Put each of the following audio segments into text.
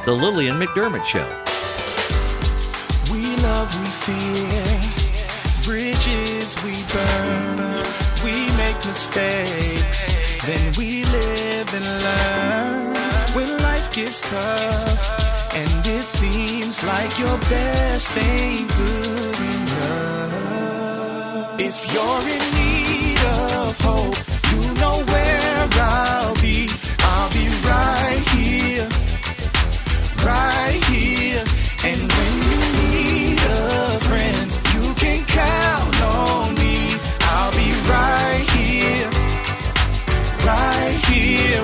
The Lillian McDermott Show. We love, we fear, bridges we burn, we make mistakes, then we live and learn. When life gets tough, and it seems like your best ain't good enough. If you're in need of hope, you know where I'll be. I'll be right here, right here. And when you need a friend, you can count on me. I'll be right here,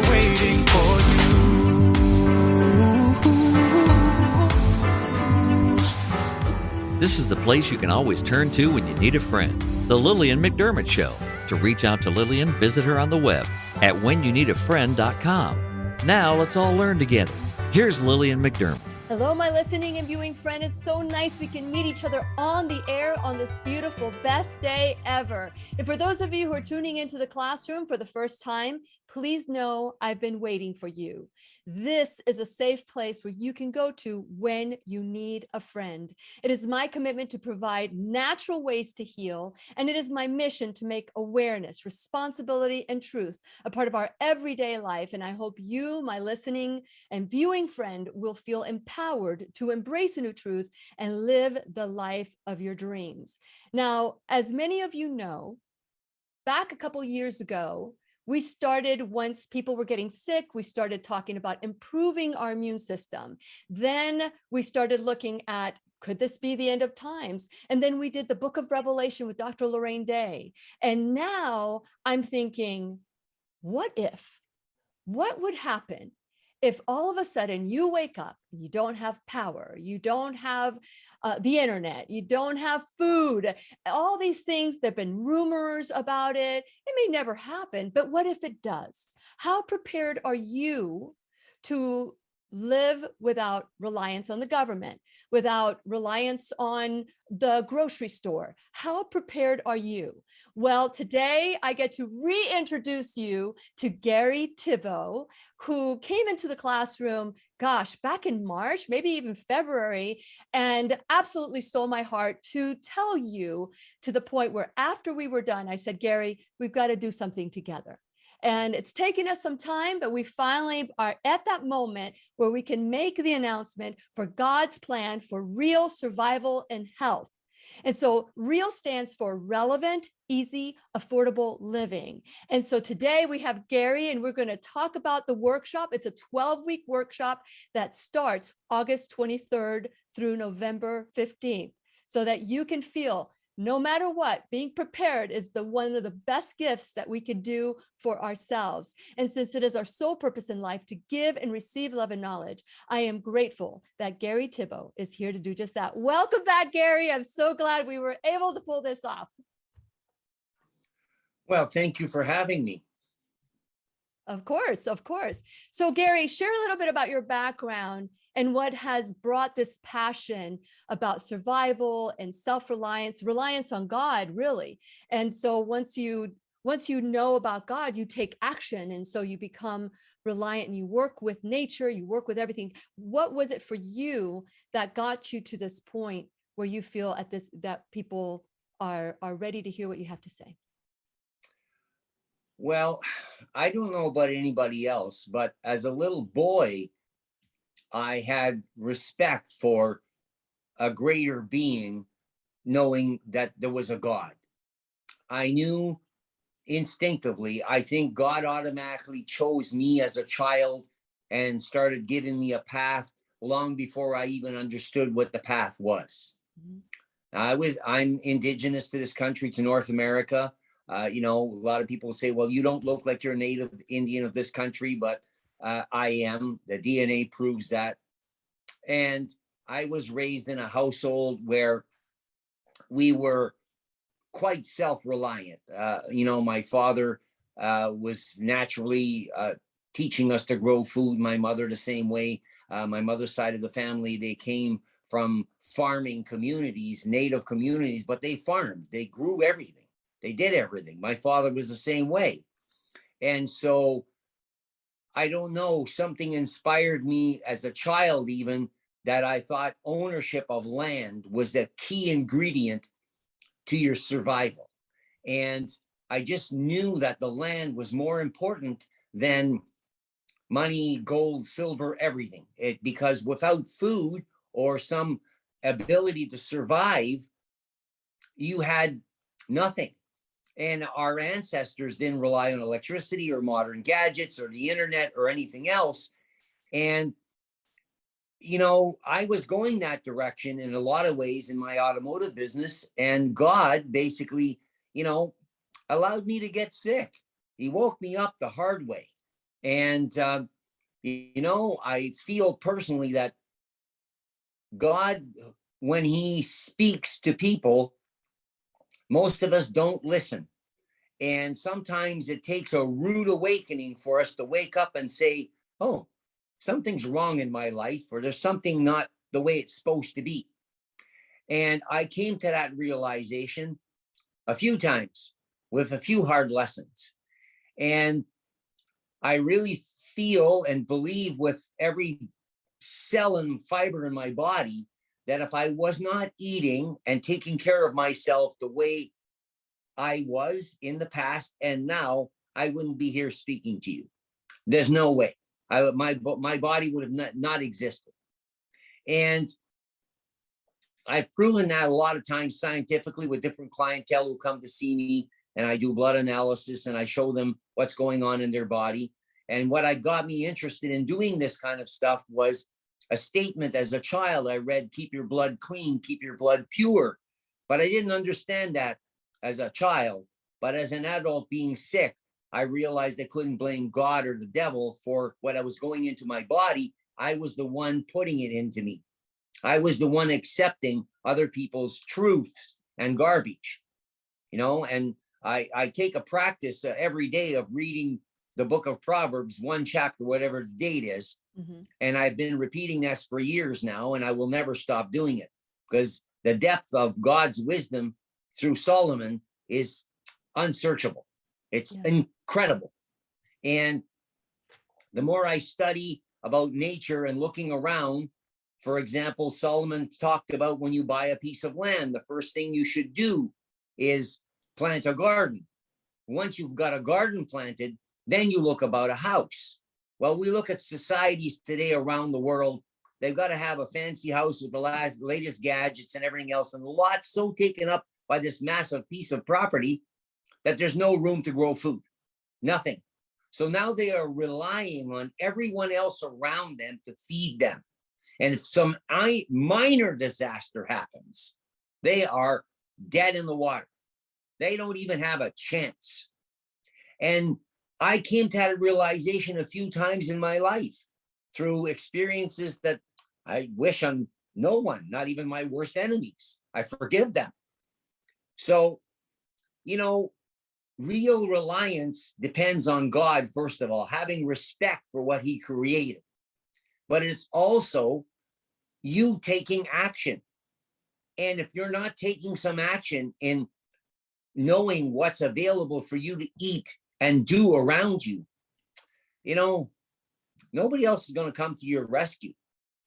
waiting for you. This is the place you can always turn to when you need a friend. The Lillian McDermott Show. To reach out to Lillian, visit her on the web at whenyouneedafriend.com. Now let's all learn together. Here's Lillian McDermott. Hello, my listening and viewing friend. It's so nice we can meet each other on the air on this beautiful, best day ever. And for those of you who are tuning into the classroom for the first time, please know I've been waiting for you. This is a safe place where you can go to when you need a friend. It is my commitment to provide natural ways to heal, and it is my mission to make awareness, responsibility, and truth a part of our everyday life. And I hope you, my listening and viewing friend, will feel empowered to embrace a new truth and live the life of your dreams. Now, as many of you know, back a couple years ago, we started, once people were getting sick, we started talking about improving our immune system. Then we started looking at, could this be the end of times? And then we did the Book of Revelation with Dr. Lorraine Day. And now I'm thinking, what would happen if all of a sudden you wake up and you don't have power, you don't have the internet, you don't have food, all these things, there've been rumors about it. It may never happen, but what if it does? How prepared are you to live without reliance on the government, without reliance on the grocery store? How prepared are you? Well, today I get to reintroduce you to Garry Tibbo, who came into the classroom, gosh, back in March, maybe even February, and absolutely stole my heart to tell you, to the point where after we were done, I said, Garry, we've got to do something together. And it's taken us some time, but we finally are at that moment where we can make the announcement for God's plan for real survival and health. And so REAL stands for relevant, easy, affordable living. And so today we have Garry, and we're going to talk about the workshop. It's a 12-week workshop that starts August 23rd through November 15th, so that you can feel, no matter what, being prepared is one of the best gifts that we can do for ourselves. And since it is our sole purpose in life to give and receive love and knowledge, I am grateful that Garry Tibbo is here to do just that. Welcome back, Garry. I'm so glad we were able to pull this off. Well, thank you for having me. Of course, of course. So Garry, share a little bit about your background and what has brought this passion about survival and self-reliance, reliance on God, really. And so once you know about God, you take action. And so you become reliant and you work with nature, you work with everything. What was it for you that got you to this point where you feel that people are ready to hear what you have to say? Well, I don't know about anybody else, but as a little boy, I had respect for a greater being, knowing that there was a God. I knew instinctively, I think God automatically chose me as a child and started giving me a path long before I even understood what the path was. Mm-hmm. I'm indigenous to this country, to North America. A lot of people say, well, you don't look like you're a native Indian of this country, but I am. The DNA proves that. And I was raised in a household where we were quite self-reliant. My father was naturally teaching us to grow food. My mother the same way. My mother's side of the family, they came from farming communities, native communities, but they farmed. They grew everything. They did everything. My father was the same way. And so I don't know, something inspired me as a child, even that I thought ownership of land was the key ingredient to your survival. And I just knew that the land was more important than money, gold, silver, everything. Because without food or some ability to survive, you had nothing. And our ancestors didn't rely on electricity or modern gadgets or the internet or anything else. And, I was going that direction in a lot of ways in my automotive business. And God basically, allowed me to get sick. He woke me up the hard way. And, I feel personally that God, when he speaks to people, most of us don't listen. And sometimes it takes a rude awakening for us to wake up and say, oh, something's wrong in my life, or there's something not the way it's supposed to be. And I came to that realization a few times with a few hard lessons. And I really feel and believe with every cell and fiber in my body that if I was not eating and taking care of myself the way I was in the past and now, I wouldn't be here speaking to you. There's no way. My body would have not existed. And I've proven that a lot of times scientifically with different clientele who come to see me, and I do blood analysis and I show them what's going on in their body. And what got me interested in doing this kind of stuff was a statement as a child. I read, keep your blood clean, keep your blood pure. But I didn't understand that as a child. But as an adult being sick, I realized I couldn't blame God or the devil for what I was going into my body. I was the one putting it into me. I was the one accepting other people's truths and garbage, and I take a practice every day of reading the book of Proverbs, one chapter, whatever the date is. Mm-hmm. And I've been repeating this for years now, and I will never stop doing it because the depth of God's wisdom through Solomon is unsearchable. It's incredible. And the more I study about nature and looking around, for example, Solomon talked about when you buy a piece of land, the first thing you should do is plant a garden. Once you've got a garden planted, then you look about a house. Well, we look at societies today around the world. They've got to have a fancy house with the latest gadgets and everything else. And the lot's so taken up by this massive piece of property that there's no room to grow food, nothing. So now they are relying on everyone else around them to feed them. And if some minor disaster happens, they are dead in the water. They don't even have a chance. And I came to that realization a few times in my life through experiences that I wish on no one, not even my worst enemies. I forgive them. So, real reliance depends on God, first of all, having respect for what he created. But it's also you taking action. And if you're not taking some action in knowing what's available for you to eat and do around you, nobody else is going to come to your rescue.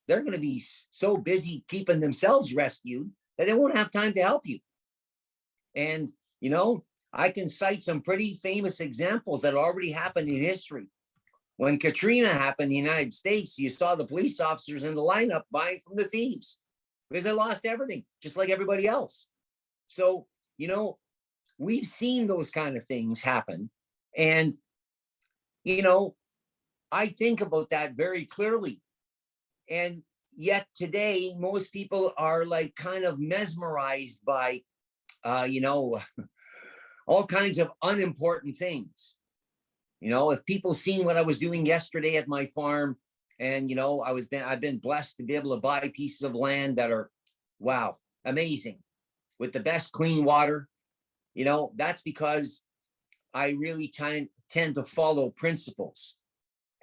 They're going to be so busy keeping themselves rescued that they won't have time to help you. And, I can cite some pretty famous examples that already happened in history. When Katrina happened in the United States, you saw the police officers in the lineup buying from the thieves because they lost everything, just like everybody else. So, we've seen those kind of things happen. And, I think about that very clearly. And yet today, most people are like kind of mesmerized by, all kinds of unimportant things. If people seen what I was doing yesterday at my farm, and I've been blessed to be able to buy pieces of land that are, wow, amazing, with the best clean water. That's because I really tend to follow principles,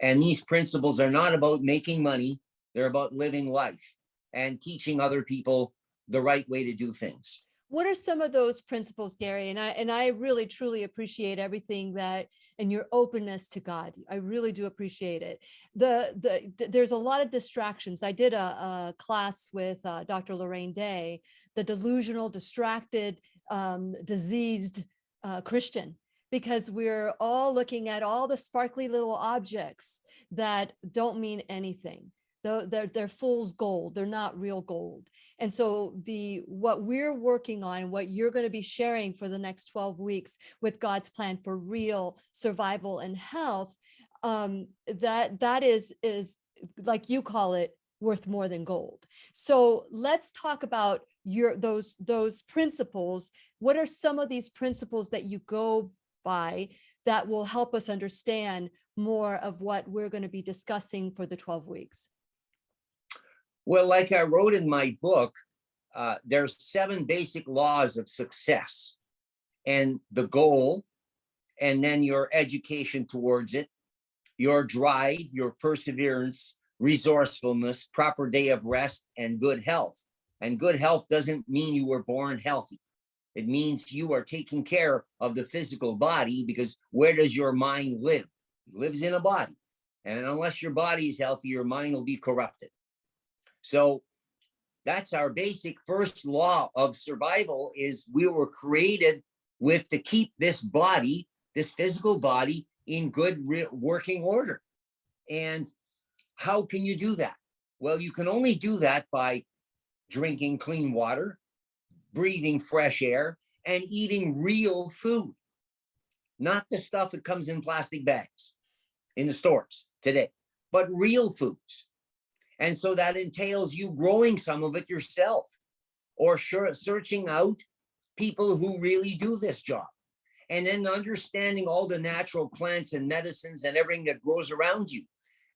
and these principles are not about making money. They're about living life and teaching other people the right way to do things. What are some of those principles, Garry? And I really truly appreciate everything that and your openness to God. I really do appreciate it. There's a lot of distractions. I did a class with Dr. Lorraine Day, the delusional, distracted, diseased Christian, because we're all looking at all the sparkly little objects that don't mean anything. They're fool's gold. They're not real gold. And so what we're working on, what you're going to be sharing for the next 12 weeks with God's plan for real survival and health, that is like you call it, worth more than gold. So let's talk about those principles. What are some of these principles that you go by that will help us understand more of what we're going to be discussing for the 12 weeks? Well, like I wrote in my book, there's 7 basic laws of success, and the goal, and then your education towards it, your drive, your perseverance, resourcefulness, proper day of rest, and good health. And good health doesn't mean you were born healthy. It means you are taking care of the physical body, because where does your mind live? It lives in a body. And unless your body is healthy, your mind will be corrupted. So that's our basic first law of survival, is we were created to keep this body, this physical body, in good working order. And how can you do that? Well, you can only do that by drinking clean water, breathing fresh air, and eating real food, not the stuff that comes in plastic bags in the stores today, but real foods. And so that entails you growing some of it yourself, or searching out people who really do this job, and then understanding all the natural plants and medicines and everything that grows around you.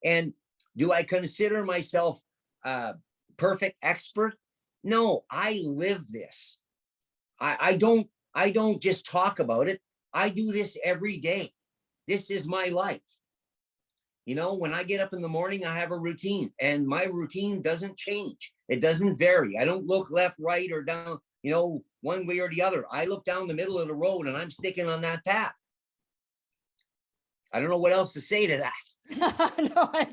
And do I consider myself a perfect expert? No, I live this. I don't just talk about it. I do this every day. This is my life. You know, when I get up in the morning, I have a routine, and my routine doesn't change. It doesn't vary. I don't look left, right, or down, one way or the other. I look down the middle of the road, and I'm sticking on that path. I don't know what else to say to that. No, I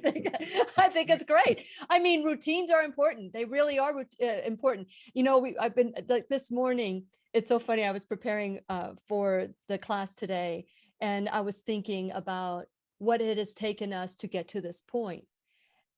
think it's great. I mean, routines are important. They really are important. I've been like this morning. It's so funny. I was preparing for the class today, and I was thinking about what it has taken us to get to this point.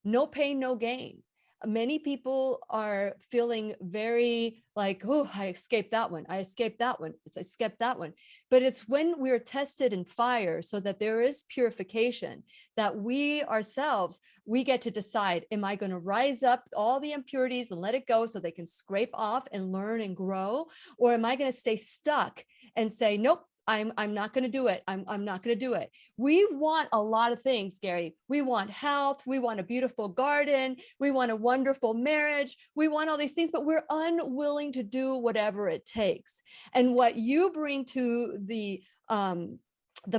No pain, no gain. Many people are feeling very like, oh, I escaped that one. I escaped that one. I escaped that one. But it's when we're tested in fire, so that there is purification, that we ourselves, we get to decide, am I going to rise up all the impurities and let it go so they can scrape off and learn and grow? Or am I going to stay stuck and say, nope, I'm not going to do it. I'm not going to do it. We want a lot of things, Garry. We want health. We want a beautiful garden. We want a wonderful marriage. We want all these things, but we're unwilling to do whatever it takes. And what you bring to the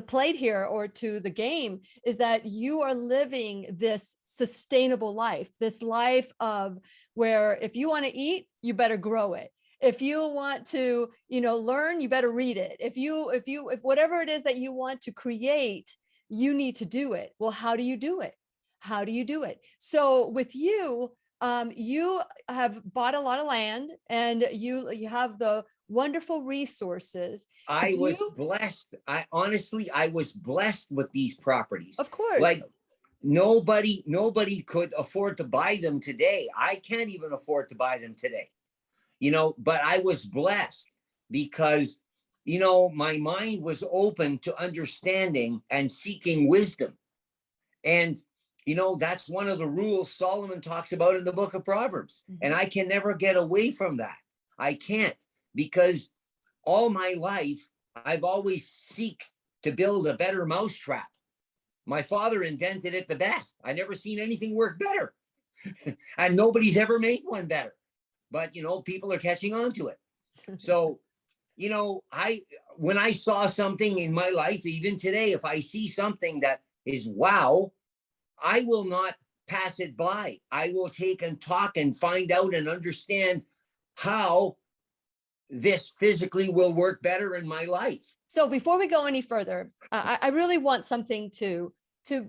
plate here, or to the game, is that you are living this sustainable life, this life of where if you want to eat, you better grow it. If you want to, learn, you better read it. If whatever it is that you want to create, you need to do it. Well, how do you do it? How do you do it? So with you, you have bought a lot of land, and you have the wonderful resources. I was blessed. I was blessed with these properties. Of course. Like nobody could afford to buy them today. I can't even afford to buy them today. But I was blessed because, my mind was open to understanding and seeking wisdom. And, that's one of the rules Solomon talks about in the book of Proverbs. Mm-hmm. And I can never get away from that. I can't, because all my life, I've always sought to build a better mousetrap. My father invented it the best. I never seen anything work better. And nobody's ever made one better. But, people are catching on to it. So, when I saw something in my life, even today, if I see something that is wow, I will not pass it by. I will take and talk and find out and understand how, this physically will work better in my life. So before we go any further, I really want something to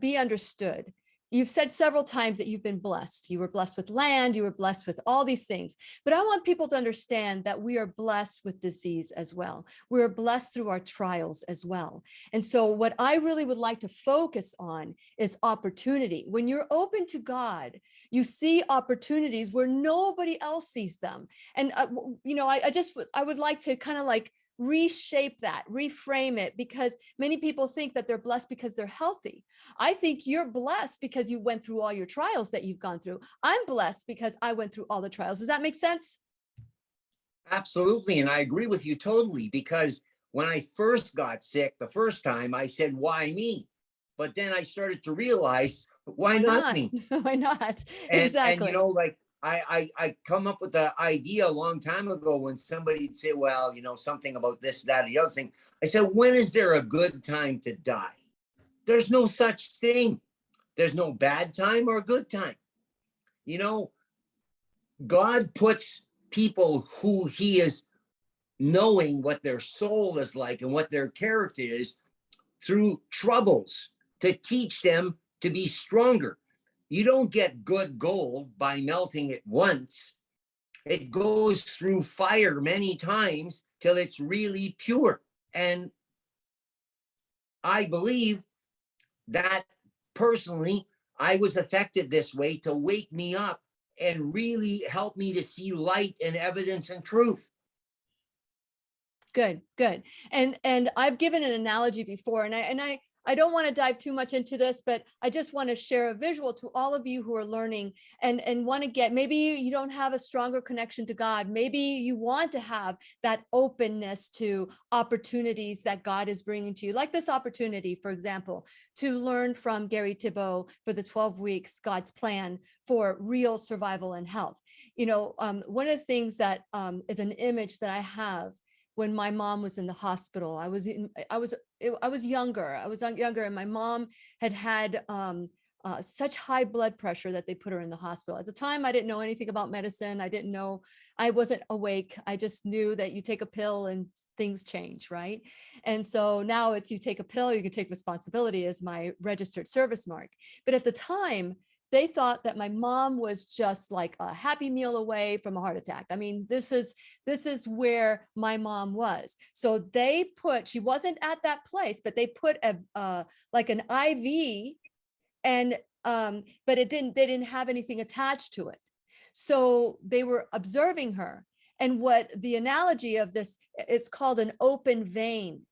be understood. You've said several times that you've been blessed. You were blessed with land, you were blessed with all these things. But I want people to understand that we are blessed with disease as well. We are blessed through our trials as well. And so what I really would like to focus on is opportunity. When you're open to God, you see opportunities where nobody else sees them. And you know, I would like to kind of like reshape that, reframe it, because many people think that they're blessed because they're healthy. I think you're blessed because you went through all your trials that you've gone through. I'm blessed because I went through all the trials. Does that make sense? Absolutely. And I agree with you totally, because when I first got sick the first time, I said, why me? But then I started to realize, why not me? Why not? And, Exactly. and, you know, like, I come up with the idea a long time ago when somebody'd say, well, you know, something about this, that, or the other thing. I said, when is there a good time to die? There's no such thing. There's no bad time or good time. You know, God puts people who he is knowing what their soul is like and what their character is through troubles to teach them to be stronger. You don't get good gold by melting it once. It goes through fire many times till it's really pure. And I believe that personally, I was affected this way to wake me up and really help me to see light and evidence and truth. Good, good. And I've given an analogy before, and I don't want to dive too much into this, but I just want to share a visual to all of you who are learning and want to get, maybe you don't have a stronger connection to God. Maybe you want to have that openness to opportunities that God is bringing to you, like this opportunity, for example, to learn from Garry Tibbo for the 12 weeks, God's plan for real survival and health. You know, one of the things that is an image that I have when my mom was in the hospital. I was younger, and my mom had such high blood pressure that they put her in the hospital. At the time, I didn't know anything about medicine. I wasn't awake. I just knew that you take a pill and things change, right? And so now it's, you take a pill, you can take responsibility as my registered service mark. But at the time, they thought that my mom was just like a Happy Meal away from a heart attack. I mean, this is where my mom was. So she wasn't at that place, but they put like an IV, and but they didn't have anything attached to it. So they were observing her. And what the analogy of this, it's called an open vein.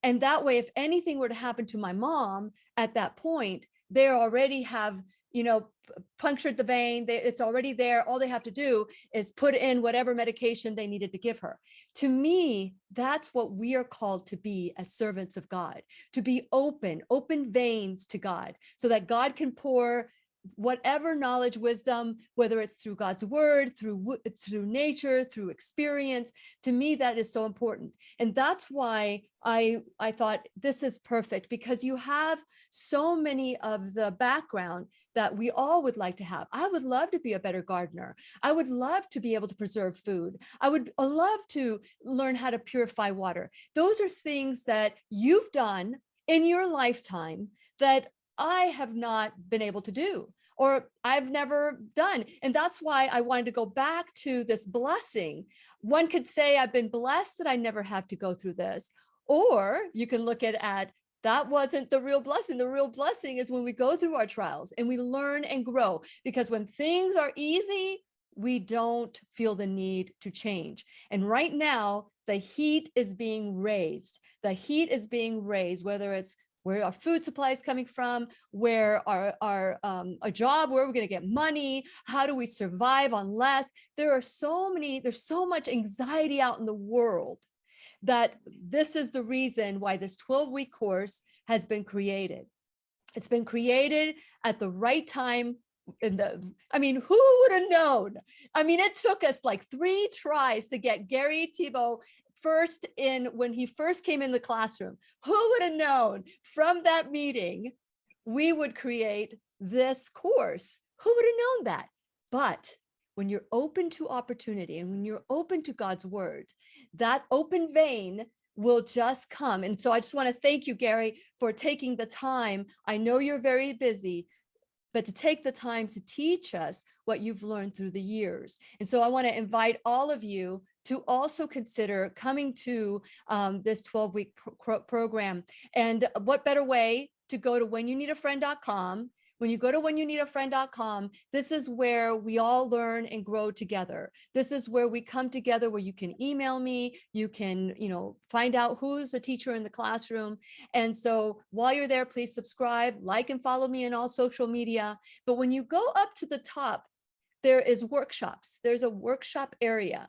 And that way, if anything were to happen to my mom at that point, they already have, you know, punctured the vein. It's already there. All they have to do is put in whatever medication they needed to give her. To me, that's what we are called to be as servants of God, to be open veins to God, so that God can pour whatever knowledge, wisdom, whether it's through God's word, through nature, through experience. To me, that is so important. And that's why I thought this is perfect, because you have so many of the background that we all would like to have. I would love to be a better gardener. I would love to be able to preserve food. I would love to learn how to purify water. Those are things that you've done in your lifetime that I have not been able to do, or I've never done. And that's why I wanted to go back to this blessing. One could say I've been blessed that I never have to go through this. Or you can look at that wasn't the real blessing. The real blessing is when we go through our trials and we learn and grow, because when things are easy, we don't feel the need to change. And right now, the heat is being raised. The heat is being raised, whether it's where our food supply is coming from, where our a job, where we're going to get money, how do we survive on less? There's so much anxiety out in the world, that this is the reason why this 12-week course has been created. It's been created at the right time. I mean, who would have known? I mean, it took us like 3 tries to get Garry Tibbo when he first came in the classroom. Who would have known from that meeting we would create this course? Who would have known that? But when you're open to opportunity and when you're open to God's word, that open vein will just come. And so I just want to thank you, Garry, for taking the time. I know you're very busy, but to take the time to teach us what you've learned through the years. And so I want to invite all of you to also consider coming to this 12-week program. And what better way to go to whenyouneedafriend.com. When you go to whenyouneedafriend.com, this is where we all learn and grow together. This is where we come together, where you can email me, you can, find out who's a teacher in the classroom. And so while you're there, please subscribe, like, and follow me on all social media. But when you go up to the top, there is workshops. There's a workshop area.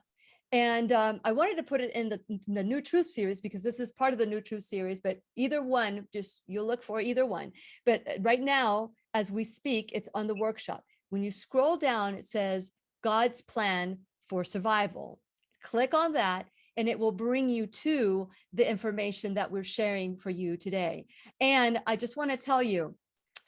And I wanted to put it in the New Truth series, because this is part of the New Truth series, but either one, just you'll look for either one. But right now, as we speak, it's on the workshop. When you scroll down, it says God's Plan for Survival. Click on that, and it will bring you to the information that we're sharing for you today. And I just want to tell you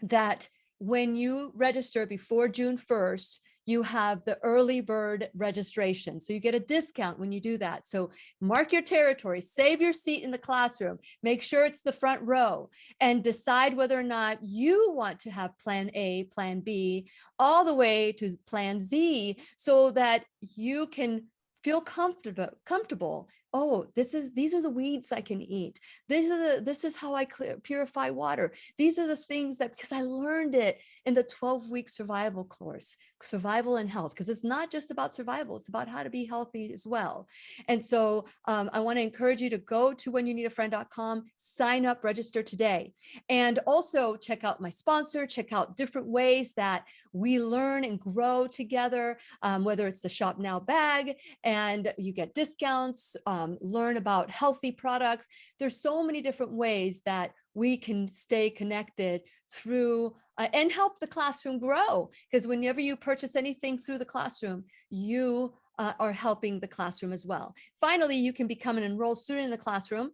that when you register before June 1st, you have the early bird registration. So you get a discount when you do that. So mark your territory, save your seat in the classroom, make sure it's the front row, and decide whether or not you want to have plan A, plan B, all the way to plan Z, so that you can feel comfortable. Oh, these are the weeds I can eat. This is how I purify water. These are the things that, because I learned it in the 12-week survival course, survival and health, because it's not just about survival, it's about how to be healthy as well. And so I want to encourage you to go to whenyouneedafriend.com, sign up, register today. And also check out my sponsor, check out different ways that we learn and grow together, whether it's the Shop Now bag and you get discounts, learn about healthy products. There's so many different ways that we can stay connected through and help the classroom grow. Because whenever you purchase anything through the classroom, you are helping the classroom as well. Finally, you can become an enrolled student in the classroom.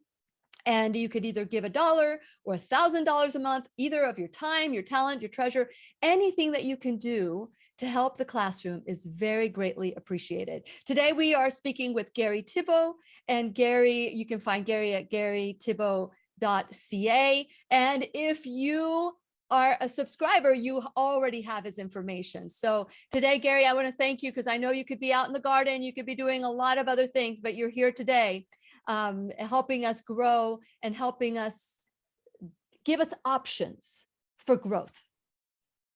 And you could either give $1 or $1,000 a month, either of your time, your talent, your treasure, anything that you can do to help the classroom is very greatly appreciated. Today, we are speaking with Garry Tibbo, and Garry, you can find Garry at garrytibbo.ca. And if you are a subscriber, you already have his information. So today, Garry, I want to thank you, because I know you could be out in the garden, you could be doing a lot of other things, but you're here today, helping us grow and helping us give us options for growth.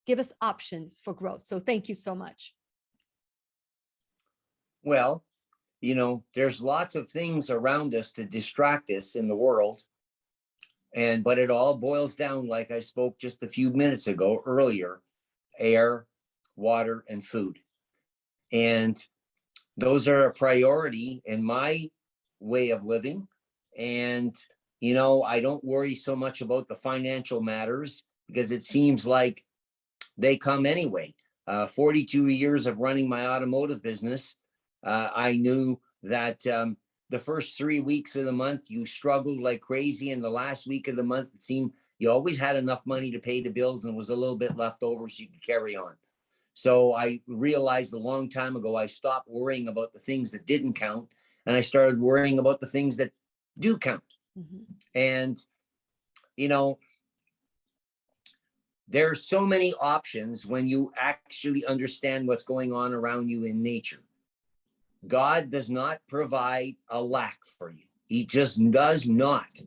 Give us option for growth. So thank you so much. Well, there's lots of things around us to distract us in the world. But it all boils down, like I spoke just a few minutes ago earlier, air, water, and food. And those are a priority in my way of living. And, I don't worry so much about the financial matters, because it seems like they come anyway. 42 years of running my automotive business, I knew that the first 3 weeks of the month, you struggled like crazy. And the last week of the month, it seemed you always had enough money to pay the bills and was a little bit left over so you could carry on. So I realized a long time ago, I stopped worrying about the things that didn't count, and I started worrying about the things that do count. Mm-hmm. And, there's so many options when you actually understand what's going on around you in nature. God does not provide a lack for you. He just does not.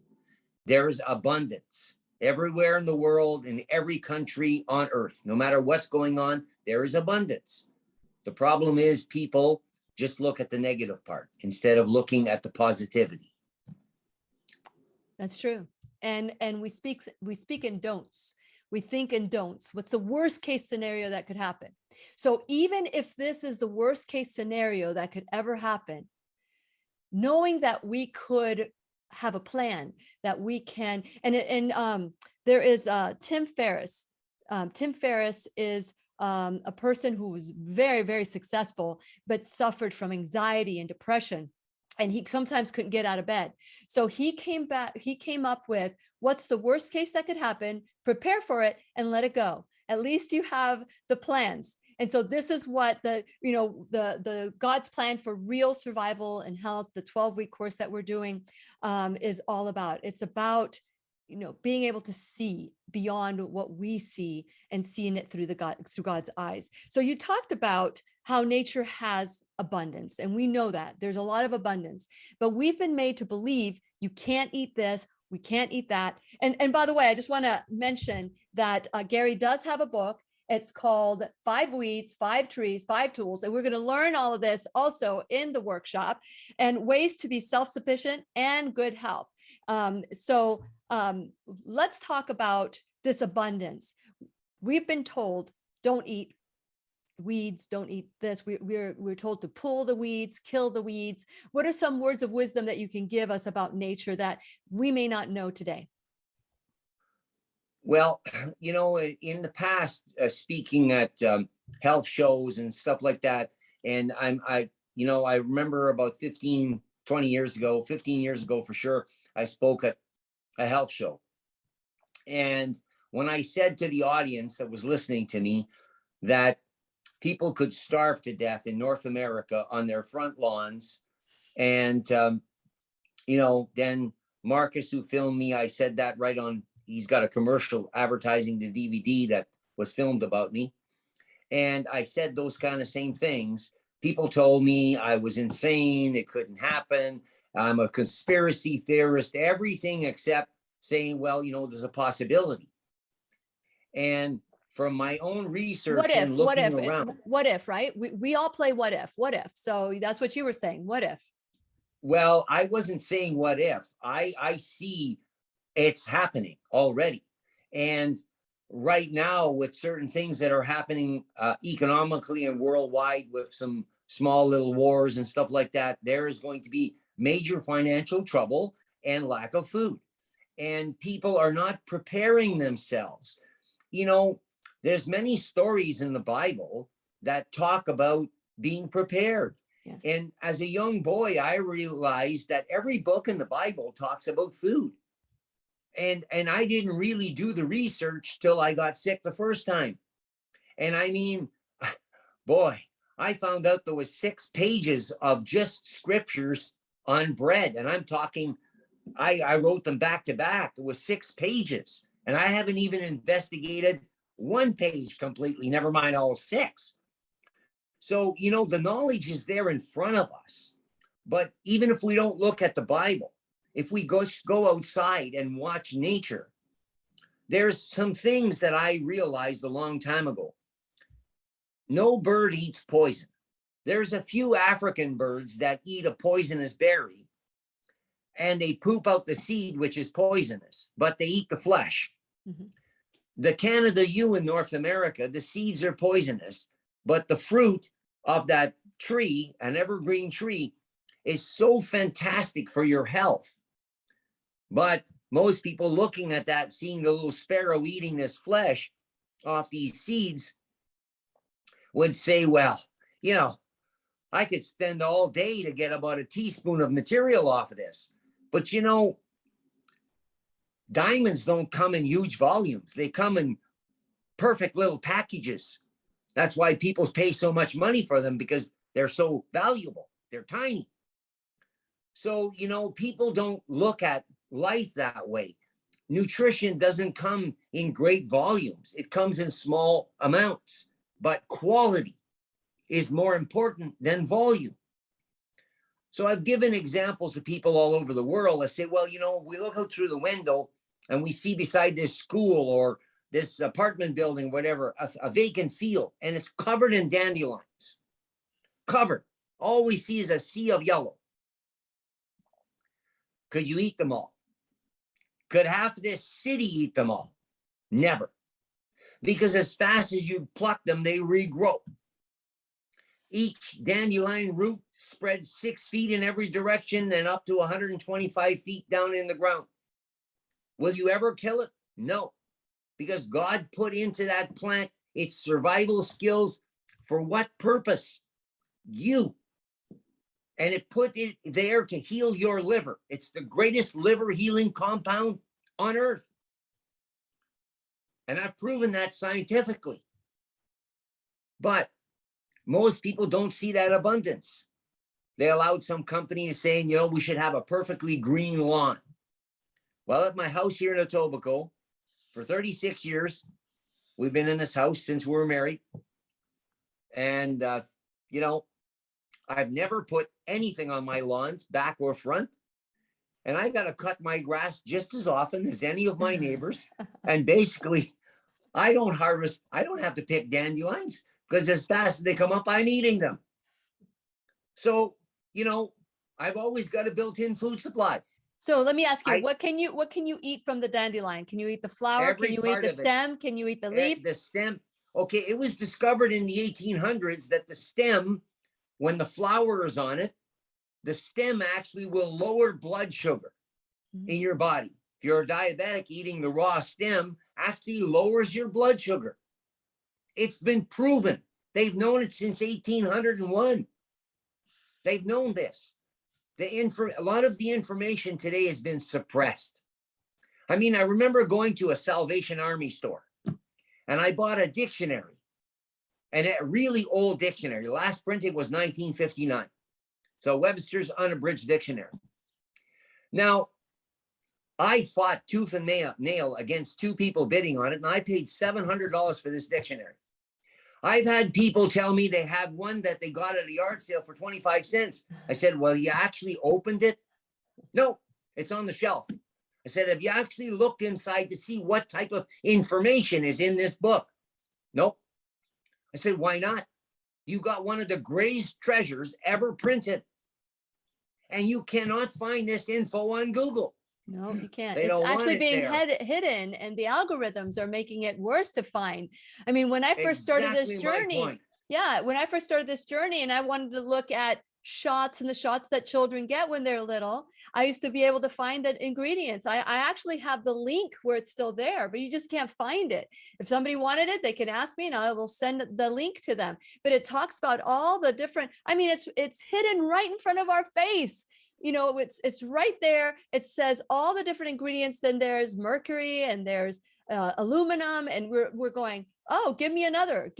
There's abundance everywhere in the world, in every country on earth. No matter what's going on, there is abundance. The problem is people just look at the negative part instead of looking at the positivity. That's true. And we speak in don'ts. We think in don'ts. What's the worst case scenario that could happen? So even if this is the worst case scenario that could ever happen, knowing that we could have a plan, that we can, and there is Tim Ferriss. Tim Ferriss is a person who was very, very successful, but suffered from anxiety and depression. And he sometimes couldn't get out of bed. So he came up with, what's the worst case that could happen? Prepare for it and let it go. At least you have the plans. And so this is what the God's Plan for Real Survival and Health, the 12-week course that we're doing, is all about. It's about being able to see beyond what we see and seeing it through God's eyes. So you talked about how nature has abundance, and we know that there's a lot of abundance, but we've been made to believe you can't eat this, we can't eat that. And by the way, I just want to mention that Garry does have a book. It's called 5 Weeds, 5 Trees, 5 Tools. And we're going to learn all of this also in the workshop, and ways to be self-sufficient and good health. Let's talk about this abundance. We've been told, don't eat weeds, don't eat this. We're told to pull the weeds, kill the weeds. What are some words of wisdom that you can give us about nature that we may not know today? Well, in the past, speaking at health shows and stuff like that, and I remember about 15 years ago for sure, I spoke at a health show. And when I said to the audience that was listening to me that people could starve to death in North America on their front lawns, and then Marcus, who filmed me, I said that right on. He's got a commercial advertising the DVD that was filmed about me. And I said those kind of same things. People told me I was insane. It couldn't happen. I'm a conspiracy theorist, everything except saying, well, there's a possibility. And from my own research and looking around. What if, right? We all play what if. So that's what you were saying. What if? Well, I wasn't saying what if. I see it's happening already. And right now, with certain things that are happening economically and worldwide, with some small little wars and stuff like that, there is going to be major financial trouble and lack of food. And people are not preparing themselves. There's many stories in the Bible that talk about being prepared. Yes. And as a young boy, I realized that every book in the Bible talks about food. And I didn't really do the research till I got sick the first time. And I mean, boy, I found out there was 6 pages of just scriptures on bread. And I'm talking, I wrote them back to back. It was 6 pages. And I haven't even investigated 1 page completely, never mind all 6. So, the knowledge is there in front of us. But even if we don't look at the Bible, if we go outside and watch nature, there's some things that I realized a long time ago. No bird eats poison. There's a few African birds that eat a poisonous berry and they poop out the seed, which is poisonous, but they eat the flesh. Mm-hmm. The Canada yew in North America, the seeds are poisonous, but the fruit of that tree, an evergreen tree, is so fantastic for your health. But most people looking at that, seeing the little sparrow eating this flesh off these seeds, would say, well, I could spend all day to get about a teaspoon of material off of this. But diamonds don't come in huge volumes. They come in perfect little packages. That's why people pay so much money for them, because they're so valuable. They're tiny. So, people don't look at life that way. Nutrition doesn't come in great volumes. It comes in small amounts, but quality is more important than volume. So I've given examples to people all over the world. I say, well, we look out through the window and we see beside this school or this apartment building, whatever, a vacant field, and it's covered in dandelions. Covered. All we see is a sea of yellow. Could you eat them all? Could half of this city eat them all? Never. Because as fast as you pluck them, they regrow. Each dandelion root spreads 6 feet in every direction and up to 125 feet down in the ground. Will you ever kill it? No. Because God put into that plant its survival skills for what purpose? You. And it put it there to heal your liver. It's the greatest liver healing compound on earth. And I've proven that scientifically. But most people don't see that abundance. They allowed some company to say, you know, we should have a perfectly green lawn. Well, at my house here in Etobicoke, for 36 years, we've been in this house since we were married. And, you know, I've never put anything on my lawns, back or front. And I got to cut my grass just as often as any of my neighbors. And basically, I don't have to pick dandelions because as fast as they come up, I'm eating them. So, you know, I've always got a built-in food supply. So let me ask you, what can you eat from the dandelion? Can you eat the flower? Can you eat the stem? Can you eat the leaf? The stem. Okay, it was discovered in the 1800s that the stem, when the flower is on it, the stem actually will lower blood sugar in your body. If you're a diabetic, eating the raw stem actually lowers your blood sugar. It's been proven. They've known it since 1801. They've known this. A lot of the information today has been suppressed. I mean, I remember going to a Salvation Army store and I bought a dictionary, and a really old dictionary. The last printing was 1959. So Webster's Unabridged Dictionary. Now, I fought tooth and nail against two people bidding on it, and I paid $700 for this dictionary. I've had people tell me they had one that they got at a yard sale for 25 cents. I said, well, you actually opened it? No, it's on the shelf. I said, have you actually looked inside to see what type of information is in this book? Nope. I said, why not? You got one of the greatest treasures ever printed. And you cannot find this info on Google. No, you can't. They It's don't want actually it being there. hidden, and the algorithms are making it worse to find. I mean, when I first started this Exactly my journey, point. when I first started this journey and I wanted to look at shots and the shots that children get when they're little, I used to be able to find the ingredients. I actually have the link where it's still there, but you just can't find it. If somebody wanted it, they can ask me and I will send the link to them. But it talks about all the different, I mean, it's hidden right in front of our face. You know, it's right there. It says all the different ingredients. Then there's mercury and there's aluminum, and we're going, oh, give me another.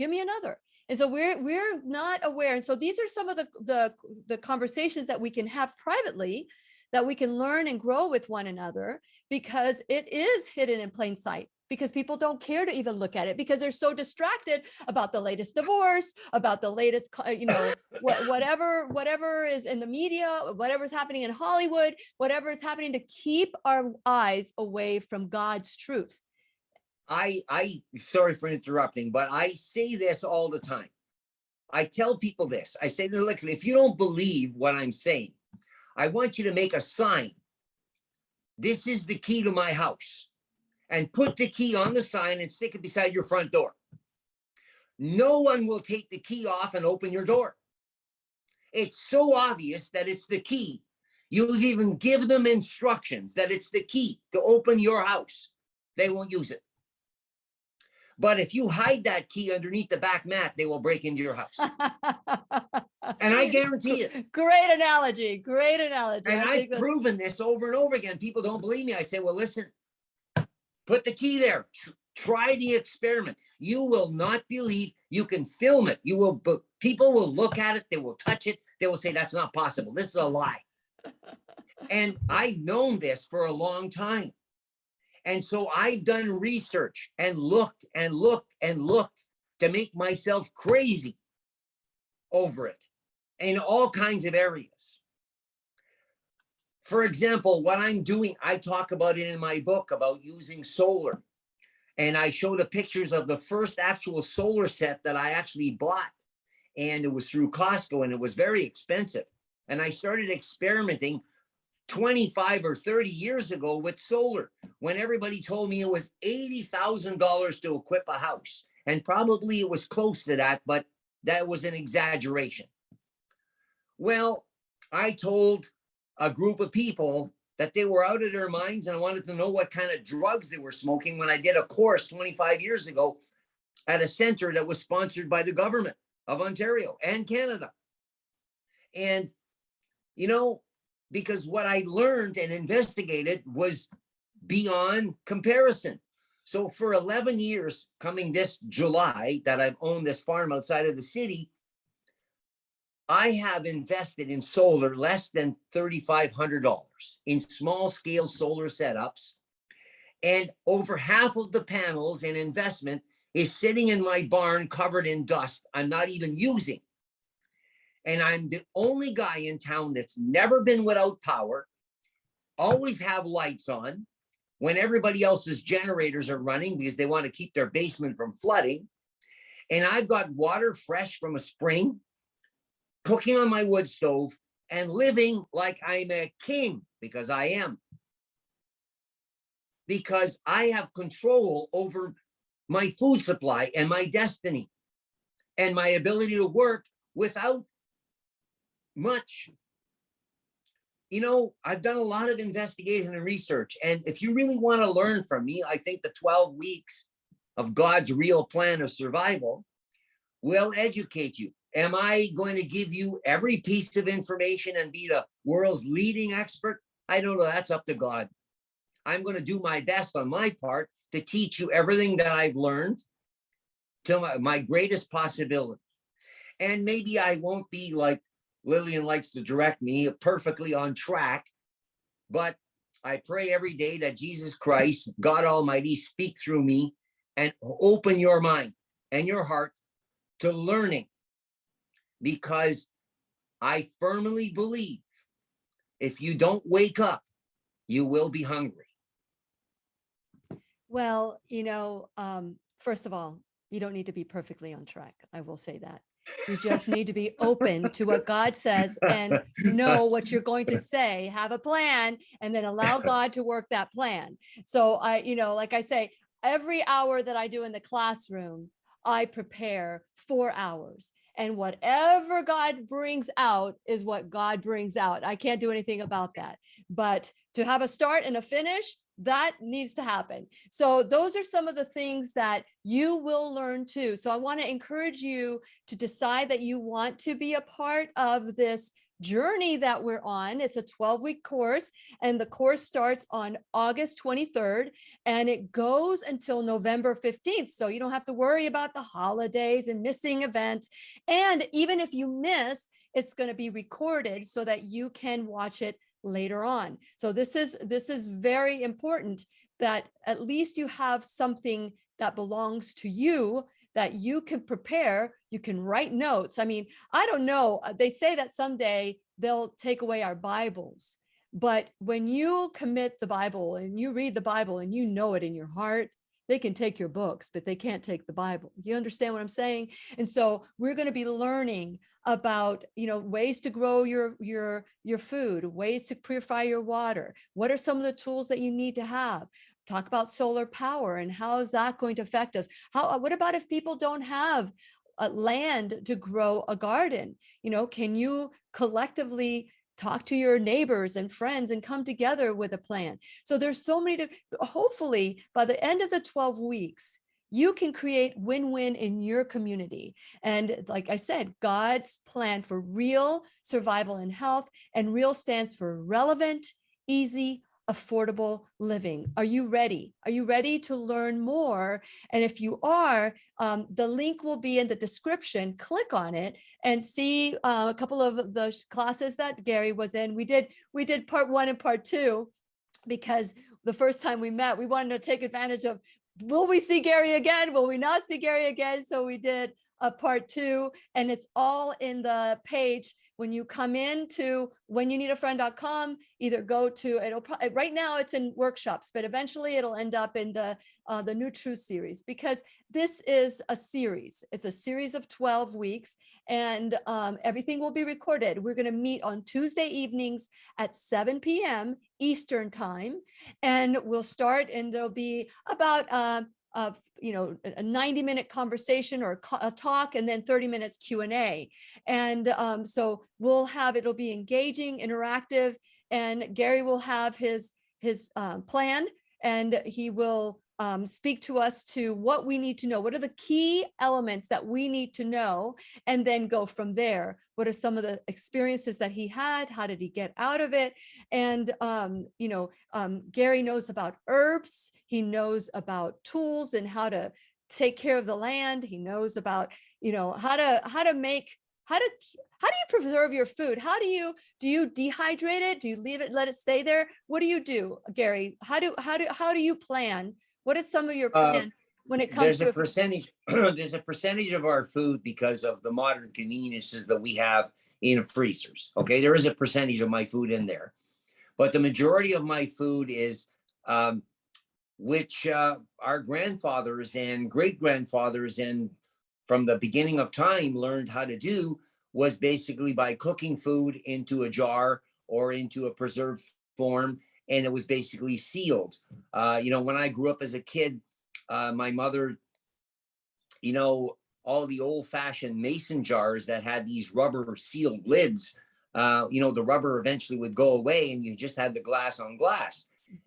And so we're not aware. And so these are some of the conversations that we can have privately, that we can learn and grow with one another, because it is hidden in plain sight. Because people don't care to even look at it because they're so distracted about the latest divorce, about the latest, you know, whatever is in the media, whatever's happening in Hollywood, whatever is happening, to keep our eyes away from God's truth. I sorry for interrupting, but I say this all the time. I tell people this. I say, look, if you don't believe what I'm saying, I want you to make a sign. This is the key to my house. And put the key on the sign and stick it beside your front door. No one will take the key off and open your door. It's so obvious that it's the key. You even give them instructions that it's the key to open your house. They won't use it. But if you hide that key underneath the back mat, they will break into your house. And I guarantee it. Great analogy. And I've proven this over and over again. People don't believe me. I say, well, listen. Put the key there. Try the experiment. You will not believe. You can film it. People will look at it. They will touch it. They will say, that's not possible. This is a lie. And I've known this for a long time. And so I've done research and looked to make myself crazy over it in all kinds of areas. For example, what I'm doing, I talk about it in my book about using solar. And I show the pictures of the first actual solar set that I actually bought. And it was through Costco, and it was very expensive. And I started experimenting 25 or 30 years ago with solar, when everybody told me it was $80,000 to equip a house. And probably it was close to that, but that was an exaggeration. Well, I told a group of people that they were out of their minds, and I wanted to know what kind of drugs they were smoking when I did a course 25 years ago at a center that was sponsored by the government of Ontario and Canada. And, you know, because what I learned and investigated was beyond comparison. So for 11 years, coming this July, that I've owned this farm outside of the city, I have invested in solar less than $3,500 in small scale solar setups. And over half of the panels and investment is sitting in my barn covered in dust I'm not even using. And I'm the only guy in town that's never been without power, always have lights on when everybody else's generators are running because they want to keep their basement from flooding. And I've got water fresh from a spring, cooking on my wood stove, and living like I'm a king, because I am. Because I have control over my food supply and my destiny and my ability to work without much. You know, I've done a lot of investigation and research. And if you really want to learn from me, I think the 12 weeks of God's real plan of survival will educate you. Am I going to give you every piece of information and be the world's leading expert? I don't know. That's up to God. I'm going to do my best on my part to teach you everything that I've learned to my greatest possibility. And maybe I won't be, like Lillian likes to direct me, perfectly on track, but I pray every day that Jesus Christ, God Almighty, speak through me and open your mind and your heart to learning, because I firmly believe if you don't wake up, you will be hungry. Well, first of all, you don't need to be perfectly on track. I will say that. You just need to be open to what God says and know what you're going to say, have a plan, and then allow God to work that plan. So like I say, every hour that I do in the classroom, I prepare 4 hours. And whatever God brings out is what God brings out. I can't do anything about that. But to have a start and a finish, that needs to happen. So those are some of the things that you will learn too. So I want to encourage you to decide that you want to be a part of this journey that we're on. It's a 12-week course, and the course starts on August 23rd and it goes until November 15th. So you don't have to worry about the holidays and missing events. And even if you miss, it's going to be recorded so that you can watch it later on. So this is very important, that at least you have something that belongs to you, that you can prepare, you can write notes. I mean, I don't know, they say that someday they'll take away our Bibles, but when you commit the Bible and you read the Bible and you know it in your heart, they can take your books, but they can't take the Bible. You understand what I'm saying? And so we're going to be learning about, ways to grow your food, ways to purify your water. What are some of the tools that you need to have? Talk about solar power and how is that going to affect us? What about if people don't have land to grow a garden? Can you collectively talk to your neighbors and friends and come together with a plan? So there's so many hopefully by the end of the 12 weeks, you can create win-win in your community. And like I said, God's plan for real survival and health, and REAL stands for relevant, easy, affordable living. Are you ready? Are you ready to learn more? And if you are, the link will be in the description. Click on it and see a couple of the classes that Garry was in. We did part 1 and part 2 because the first time we met, we wanted to take advantage of, will we see Garry again? Will we not see Garry again? So we did a part 2, and it's all in the page. When you come into whenyouneedafriend.com, either go to, right now it's in workshops, but eventually it'll end up in the New Truth series, because this is a series. It's a series of 12 weeks, and everything will be recorded. We're going to meet on Tuesday evenings at 7 p.m. Eastern time, and we'll start, and there'll be about a 90-minute conversation or a talk, and then 30 minutes Q&A. And so it'll be engaging, interactive, and Garry will have his plan, and he will speak to us to what we need to know. What are the key elements that we need to know? And then go from there. What are some of the experiences that he had? How did he get out of it? And, Garry knows about herbs. He knows about tools and how to take care of the land. He knows about, how to preserve your food? Do you dehydrate it? Do you leave it, let it stay there? What do you do, Garry? How do you plan? What is some of your plans when it comes to there's a percentage of our food, because of the modern conveniences that we have in freezers. Okay. There is a percentage of my food in there, but the majority of my food is, which our grandfathers and great grandfathers and from the beginning of time learned how to do, was basically by cooking food into a jar or into a preserved form, and it was basically sealed. When I grew up as a kid, my mother, all the old-fashioned mason jars that had these rubber sealed lids, the rubber eventually would go away and you just had the glass on glass.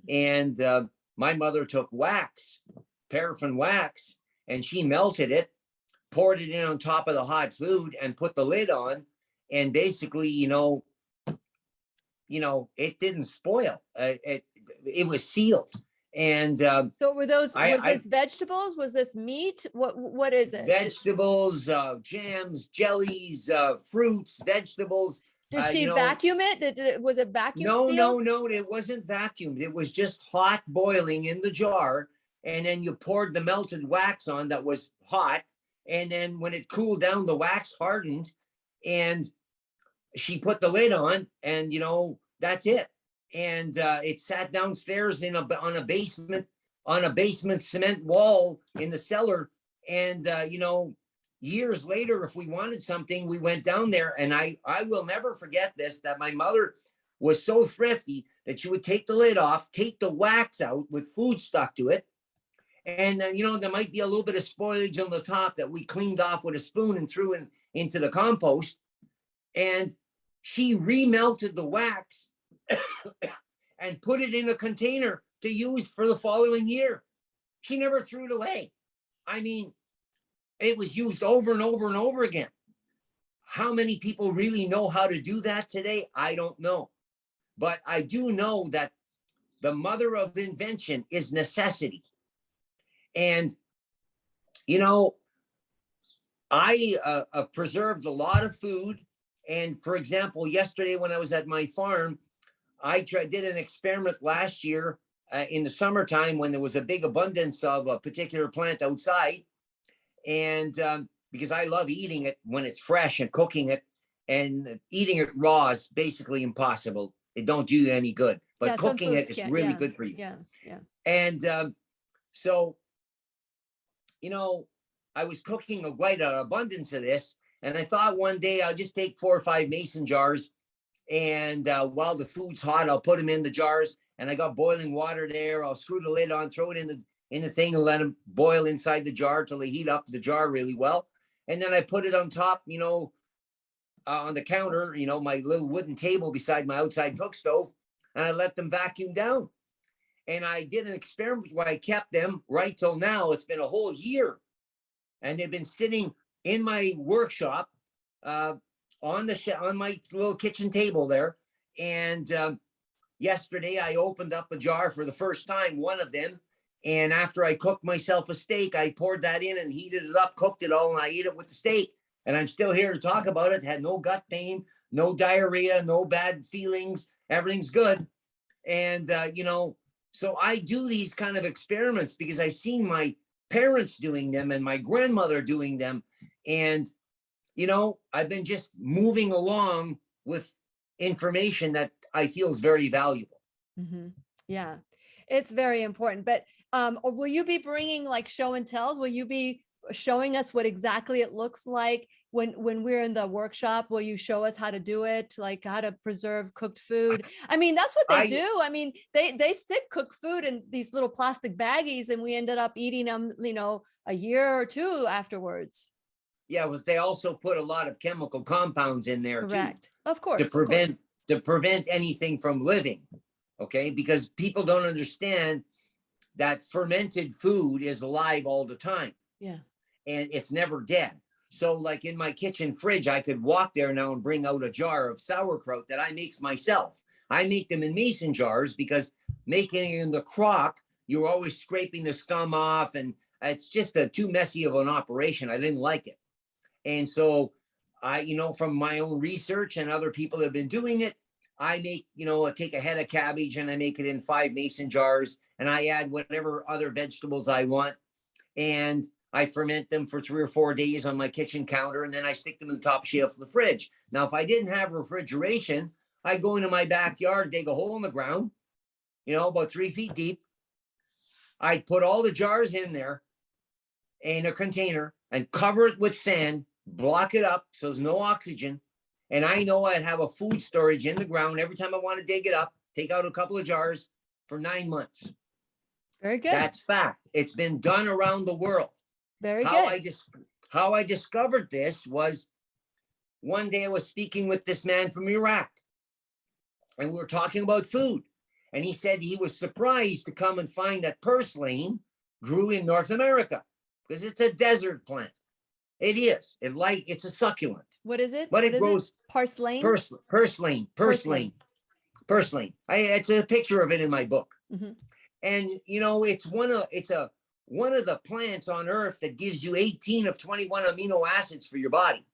And my mother took wax, paraffin wax, and she melted it, poured it in on top of the hot food and put the lid on, and basically, it didn't spoil. It was sealed. And so was this vegetables? Was this meat? What is it? Vegetables, jams, jellies, fruits, vegetables. Did she vacuum it? Was it vacuum sealed? No, it wasn't vacuumed. It was just hot boiling in the jar. And then you poured the melted wax on that was hot. And then when it cooled down, the wax hardened, and she put the lid on, and that's it. And it sat downstairs on a basement cement wall in the cellar. And years later, if we wanted something, we went down there. And I will never forget this, that my mother was so thrifty that she would take the lid off, take the wax out with food stuck to it. And there might be a little bit of spoilage on the top that we cleaned off with a spoon and threw into the compost. And she remelted the wax and put it in a container to use for the following year. She never threw it away. I mean, it was used over and over and over again. How many people really know how to do that today? I don't know. But I do know that the mother of invention is necessity. And, I preserved a lot of food. And for example, yesterday when I was at my farm, I did an experiment last year in the summertime when there was a big abundance of a particular plant outside. And because I love eating it when it's fresh and cooking it, and eating it raw is basically impossible. It don't do you any good, but cooking it is really good for you. Yeah. And so, I was cooking quite an abundance of this, and I thought one day I'll just take 4 or 5 mason jars, and while the food's hot, I'll put them in the jars, and I got boiling water there. I'll screw the lid on, throw it in the thing, and let them boil inside the jar till they heat up the jar really well. And then I put it on top, on the counter, my little wooden table beside my outside cook stove, and I let them vacuum down. And I did an experiment where I kept them right till now. It's been a whole year. And they've been sitting in my workshop on my little kitchen table there. And yesterday I opened up a jar for the first time, one of them. And after I cooked myself a steak, I poured that in and heated it up, cooked it all, and I ate it with the steak. And I'm still here to talk about it. Had no gut pain, no diarrhea, no bad feelings. Everything's good. And, so I do these kind of experiments because I seen my parents doing them and my grandmother doing them. And, I've been just moving along with information that I feel is very valuable. Mm-hmm. Yeah, it's very important. But will you be bringing like show and tells? Will you be showing us what exactly it looks like when we're in the workshop? Will you show us how to do it, like how to preserve cooked food? I mean, that's what they do. I mean, they stick cooked food in these little plastic baggies, and we ended up eating them, a year or two afterwards. Yeah, they also put a lot of chemical compounds in there. Correct. Too, of course. To prevent anything from living. Okay, because people don't understand that fermented food is alive all the time. Yeah. And it's never dead. So like in my kitchen fridge, I could walk there now and bring out a jar of sauerkraut that I make myself. I make them in mason jars because making it in the crock, you're always scraping the scum off, and it's just too messy of an operation. I didn't like it. And so I, from my own research and other people that have been doing it, I make, I take a head of cabbage and I make it in 5 mason jars, and I add whatever other vegetables I want. And I ferment them for 3 or 4 days on my kitchen counter, and then I stick them in the top shelf of the fridge. Now, if I didn't have refrigeration, I'd go into my backyard, dig a hole in the ground, about 3 feet deep. I'd put all the jars in there in a container and cover it with sand, block it up so there's no oxygen. And I know I'd have a food storage in the ground every time I want to dig it up, take out a couple of jars for 9 months. Very good. That's fact. It's been done around the world. Very good. How I discovered this was one day I was speaking with this man from Iraq, and we were talking about food. And he said he was surprised to come and find that purslane grew in North America because it's a desert plant. It is. It's a succulent. What is it? But it grows Purslane. Purslane. It's a picture of it in my book. Mm-hmm. And it's one of the plants on earth that gives you 18 of 21 amino acids for your body,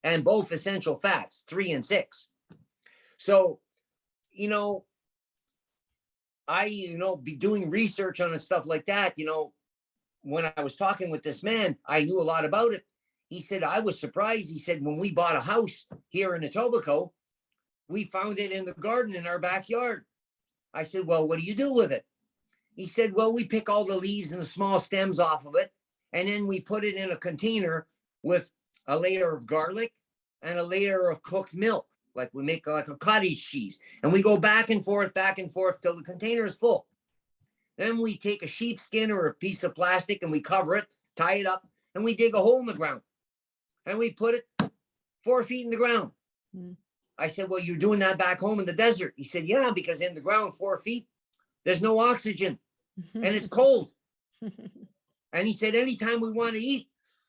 and both essential fats, 3 and 6. So, I, be doing research on it, stuff like that. When I was talking with this man, I knew a lot about it. He said, I was surprised. He said, when we bought a house here in Etobicoke, we found it in the garden in our backyard. I said, well, what do you do with it? He said, well, we pick all the leaves and the small stems off of it, and then we put it in a container with a layer of garlic and a layer of cooked milk. Like we make like a cottage cheese, and we go back and forth till the container is full. Then we take a sheepskin or a piece of plastic and we cover it, tie it up, and we dig a hole in the ground, and we put it 4 feet in the ground. Mm. I said, well, you're doing that back home in the desert. He said, yeah, because in the ground 4 feet, there's no oxygen and it's cold. And he said, anytime we want to eat,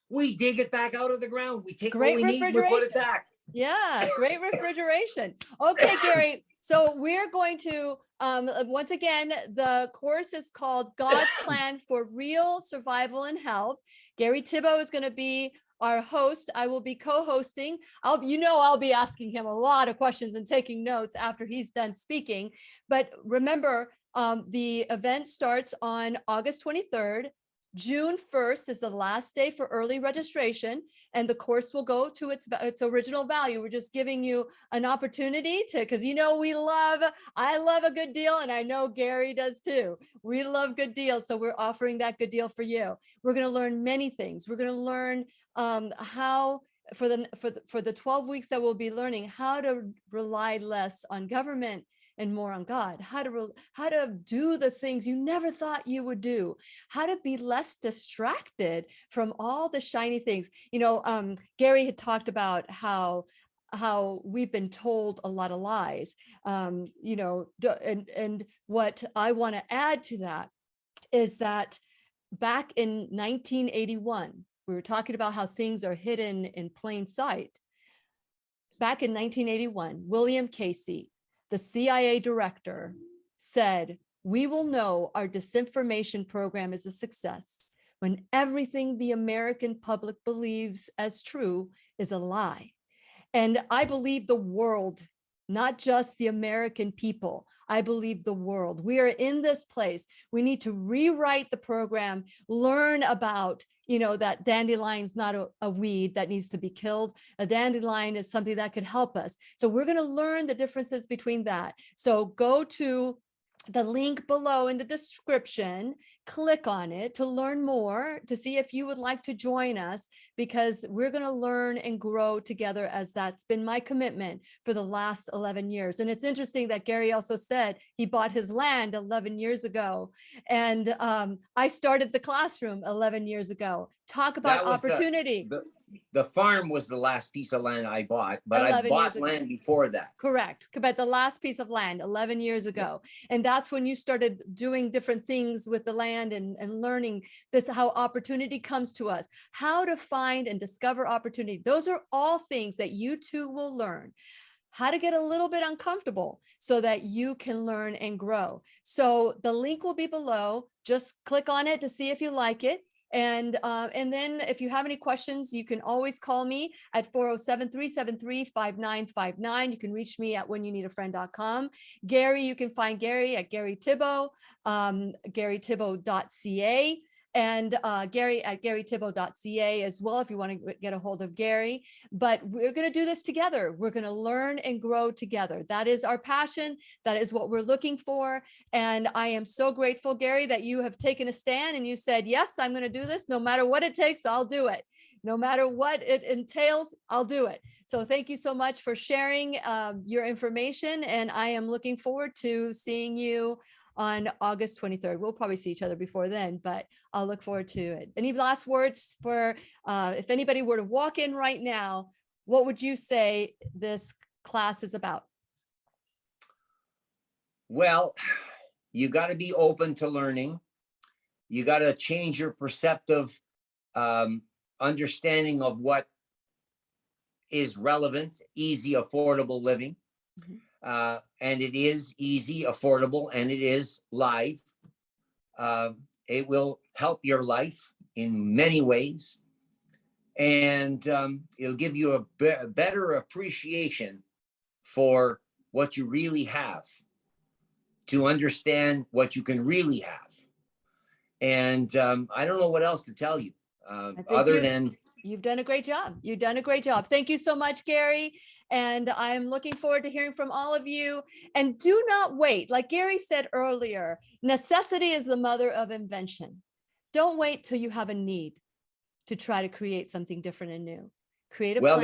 we dig it back out of the ground. We take what we need, we put it back. Yeah, great refrigeration. Okay, Garry. So we're going to, once again, the course is called God's Plan for Real Survival and Health. Garry Tibbo is going to be our host. I will be co-hosting. I'll be asking him a lot of questions and taking notes after he's done speaking. But remember, the event starts on August 23rd. June 1st is the last day for early registration, and the course will go to its original value. We're just giving you an opportunity to, because I love a good deal, and I know Garry does too. We love good deals, so we're offering that good deal for you. We're going to learn many things. We're going to learn how for the 12 weeks that we'll be learning how to rely less on government and more on God, how to do the things you never thought you would do, how to be less distracted from all the shiny things. Garry had talked about how we've been told a lot of lies, and what I want to add to that is that back in 1981, we were talking about how things are hidden in plain sight. Back in 1981, William Casey, the CIA director, said, we will know our disinformation program is a success when everything the American public believes as true is a lie. And I believe the world, not just the American people, I believe the world. We are in this place. We need to rewrite the program, learn about, that dandelion's not a weed that needs to be killed. A dandelion is something that could help us. So we're going to learn the differences between that. So go to the link below in the description, click on it to learn more, to see if you would like to join us, because we're going to learn and grow together, as that's been my commitment for the last 11 years. And it's interesting that Garry also said he bought his land 11 years ago. And I started the classroom 11 years ago. Talk about opportunity. the farm was the last piece of land I bought, but I 11 bought years ago. land before that. Correct. But the last piece of land 11 years ago. And that's when you started doing different things with the land and learning this, how opportunity comes to us, how to find and discover opportunity. Those are all things that you too will learn. How to get a little bit uncomfortable so that you can learn and grow. So the link will be below. Just click on it to see if you like it. And then if you have any questions, you can always call me at 407-373-5959. You can reach me at whenyounneedafriend.com. Garry, you can find Garry at Garry Tibbo, GarryTibbo.ca. And Garry at GarryTibbo.ca as well, if you want to get a hold of Garry. But we're going to do this together. We're going to learn and grow together. That is our passion. That is what we're looking for. And I am so grateful, Garry, that you have taken a stand and you said, yes, I'm going to do this. No matter what it takes, I'll do it. No matter what it entails, I'll do it. So thank you so much for sharing your information. And I am looking forward to seeing you on August 23rd. We'll probably see each other before then, but I'll look forward to it. Any last words for, if anybody were to walk in right now, what would you say this class is about? Well, you got to be open to learning. You got to change your perceptive understanding of what is relevant, easy, affordable living. Mm-hmm. And it is easy, affordable, and it is live. It will help your life in many ways. And it'll give you a better appreciation for what you really have, to understand what you can really have. And I don't know what else to tell you other than... You've done a great job. You've done a great job. Thank you so much, Garry. And I'm looking forward to hearing from all of you. And do not wait. Like Garry said earlier, necessity is the mother of invention. Don't wait till you have a need to try to create something different and new. Create a plan.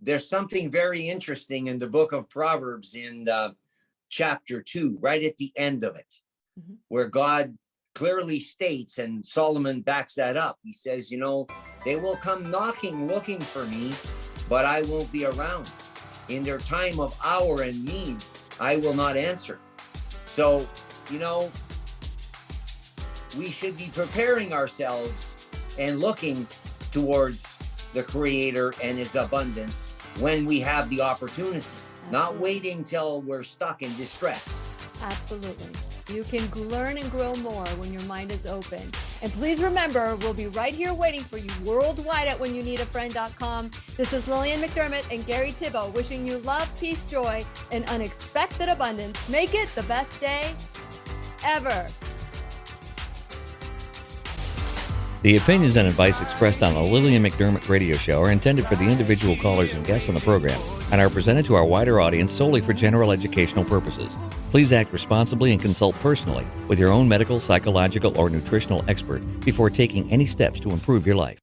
There's something very interesting in the book of Proverbs in chapter 2, right at the end of it, mm-hmm. where God clearly states, and Solomon backs that up. He says, you know, they will come knocking, looking for me, but I won't be around. In their time of hour and need, I will not answer. So, you know, we should be preparing ourselves and looking towards the Creator and His abundance when we have the opportunity. Absolutely. Not waiting till we're stuck in distress. Absolutely. You can learn and grow more when your mind is open. And please remember, we'll be right here waiting for you worldwide at whenyounneedafriend.com. This is Lillian McDermott and Garry Tibbo wishing you love, peace, joy, and unexpected abundance. Make it the best day ever. The opinions and advice expressed on the Lillian McDermott radio show are intended for the individual callers and guests on the program and are presented to our wider audience solely for general educational purposes. Please act responsibly and consult personally with your own medical, psychological, or nutritional expert before taking any steps to improve your life.